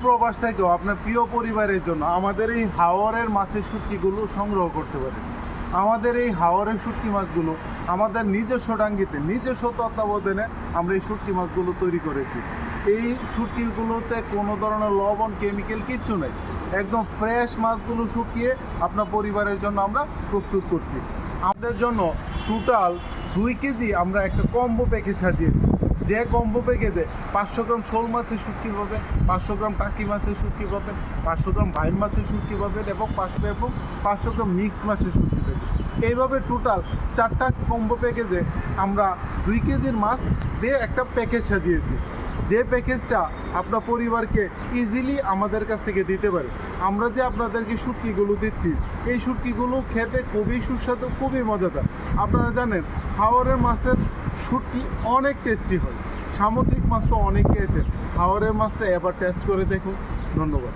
প্রবাস থেকেও আপনার প্রিয় পরিবারের জন্য আমাদের এই হাওরের মাছের শুটকিগুলো সংগ্রহ করতে পারেন। আমাদের এই হাওরের শুটকি মাছগুলো আমাদের নিজস্ব ডাঙ্গিতে নিজস্ব তত্ত্বাবধানে আমরা এই শুটকি মাছগুলো তৈরি করেছি। এই শুটকিগুলোতে কোনো ধরনের লবণ কেমিক্যাল কিচ্ছু নেই, একদম ফ্রেশ মাছগুলো শুকিয়ে আপনার পরিবারের জন্য আমরা প্রস্তুত করছি। আমাদের জন্য টোটাল 2 কেজি আমরা একটা কম্বো প্যাকেজ সাজিয়েছি। যে কম্বো প্যাকেজে 500 গ্রাম শোল মাছের শুটকি পাবেন, 500 গ্রাম টাকি মাছের শুটকি পাবেন, 500 গ্রাম ভাইম মাছের শুটকি পাবেন এবং 500 গ্রাম মিক্স মাছের শুটকি পাবেন। এইভাবে টোটাল 4টা কম্বো প্যাকেজে আমরা 2 কেজির মাছ দিয়ে একটা প্যাকেজ সাজিয়েছি, যে প্যাকেজটা আপনার পরিবারকে ইজিলি আমাদের কাছ থেকে দিতে পারে। আমরা যে আপনাদেরকে শুটকিগুলো দিচ্ছি, এই শুটকিগুলো খেতে খুবই সুস্বাদু, খুবই মজাদার। আপনারা জানেন হাওরের মাছের শুটকি অনেক টেস্টি হয়। সামুদ্রিক মাছ তো অনেক খেয়েছেন, হাওরের মাছটা এবার টেস্ট করে দেখুন। ধন্যবাদ।